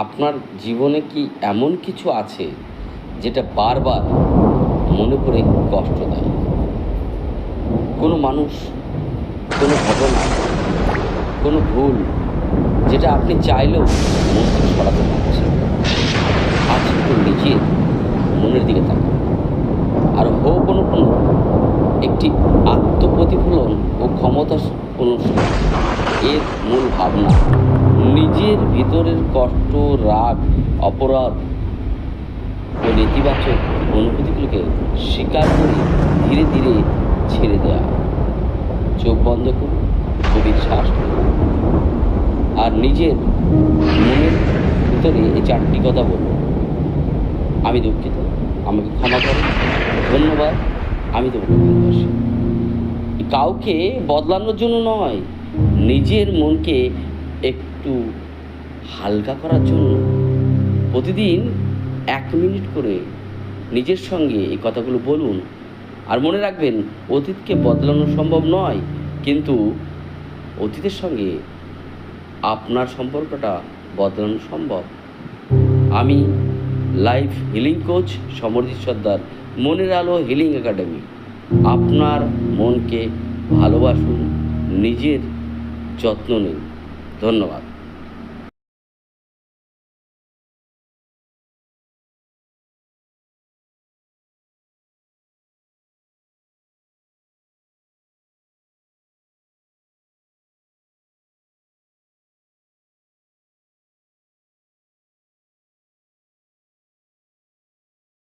আপনার জীবনে কি এমন কিছু আছে যেটা বারবার মনে করে কষ্ট দেয়? কোনো মানুষ, কোনো ঘটনা, কোনো ভুল যেটা আপনি চাইলেও মন থেকে সরাতে পারছেন? আজ একটু নিজের মনের দিকে তাকান আর কোনো একটি আত্মপ্রতিফলন ও ক্ষমতা অনুষ্ঠান। এর মূল ভাবনা নিজের ভিতরের কষ্ট, রাগ, অপরাধ ও নেতিবাচক অনুভূতিগুলোকে স্বীকার করে ধীরে ধীরে ছেড়ে দেওয়া। চোখ বন্ধ করুন, গভীর শ্বাস করুন আর নিজের মনের ভিতরে এই চারটি কথা বলুন: আমি দুঃখিত, আমাকে ক্ষমা করুন, ধন্যবাদ, আমি তোমাকে ভালোবাসি। কাউকে বদলানোর জন্য নয়, নিজের মনকে একটু হালকা করার জন্য। প্রতিদিন 1 মিনিট করে নিজের সঙ্গে এই কথাগুলো বলুন। আর মনে রাখবেন, অতীতকে বদলানো সম্ভব নয়, কিন্তু অতীতের সঙ্গে আপনার সম্পর্কটা বদলানো সম্ভব। আমি লাইফ হিলিং কোচ সমরজিৎ সর্দার, মনের আলো হিলিং একাডেমি। আপনার মনকে ভালোবাসুন, নিজের যত্ন নিন। ধন্যবাদ।